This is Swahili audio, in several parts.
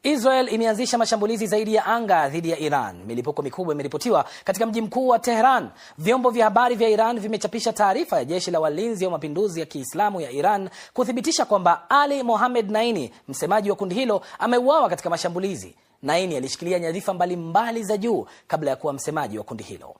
Israel imeanzisha mashambulizi zaidi ya anga dhidi ya Iran. Milipuko mikubwa imeripotiwa katika mji mkuu wa Tehran. Vyombo vya habari vya Iran vimechapisha taarifa ya jeshi la walinzi wa mapinduzi ya Kiislamu ya Iran kuthibitisha kwamba Ali Mohammed Naini, msemaji wa kundi hilo, ameuawa katika mashambulizi. Naini alishikilia nyadhifa mbalimbali za juu kabla ya kuwa msemaji wa kundi hilo.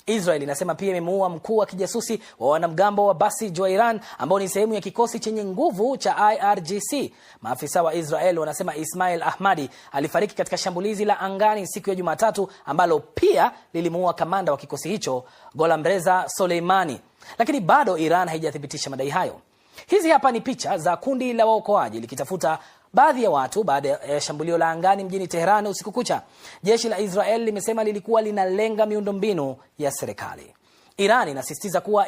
Israel inasema pia imemuua mkuu wa kijasusi wa wanamgambo wa Basij wa Iran ambao ni sehemu ya kikosi chenye nguvu cha IRGC. Maafisa wa Israel wanasema Ismail Ahmadi alifariki katika shambulizi la angani siku ya Jumatatu ambalo pia lilimuua kamanda wa kikosi hicho Golamreza Soleimani. Lakini bado Iran haijathibitisha madai hayo. Hizi hapa ni picha za kundi la waokoaji likitafuta baadhi ya watu baada ya shambulio la angani mjini Tehran usiku kucha. Jeshi la Israel limesema lilikuwa linalenga miundombinu ya serikali. Iran inasisitiza kuwa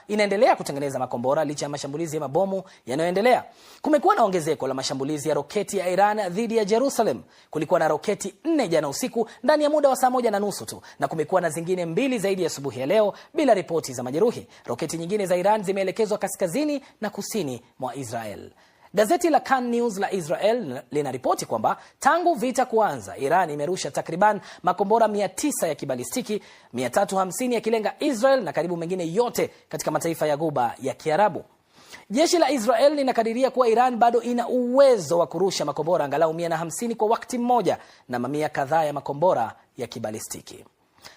inaendelea kutengeneza makombora licha ya mashambulizi ya mabomu yanayoendelea. Kumekuwa na ongezeko la mashambulizi ya roketi ya Iran dhidi ya Jerusalem. Kulikuwa na roketi 4 jana usiku ndani ya muda wa saa 1:30 tu, na kumekuwa na zingine 2 zaidi ya asubuhi ya leo bila ripoti za majeruhi. Roketi nyingine za Iran zimeelekezwa kaskazini na kusini mwa Israel. Gazeti la Kan News la Israel linaripoti kwamba tangu vita kuanza, Iran imerusha takriban makombora 900 ya kibalistiki, 350 yakilenga Israel na karibu mengine yote katika mataifa ya Ghuba ya Kiarabu. Jeshi la Israel linakadiria kuwa Iran bado ina uwezo wa kurusha makombora angalau 150 kwa wakati mmoja na mamia kadhaa ya makombora ya kibalistiki.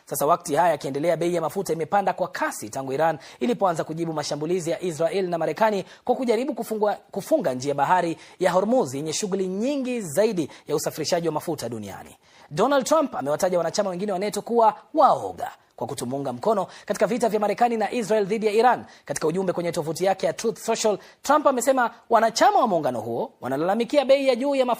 Sasa wakati haya yakiendelea, bei ya mafuta imepanda kwa kasi tangu Iran ilipoanza kujibu mashambulizi ya Israel na Marekani kwa kujaribu kufunga njia bahari ya Hormuz yenye shughuli nyingi zaidi ya usafirishaji wa mafuta duniani. Donald Trump amewataja wanachama wengine wa NATO kuwa waoga kwa kutumunga mkono katika vita vya Marekani na Israel dhidi ya Iran. Katika ujumbe kwenye tovuti yake ya Truth Social, Trump amesema wanachama wa muungano huo wanalalamikia bei ya juu ya mafuta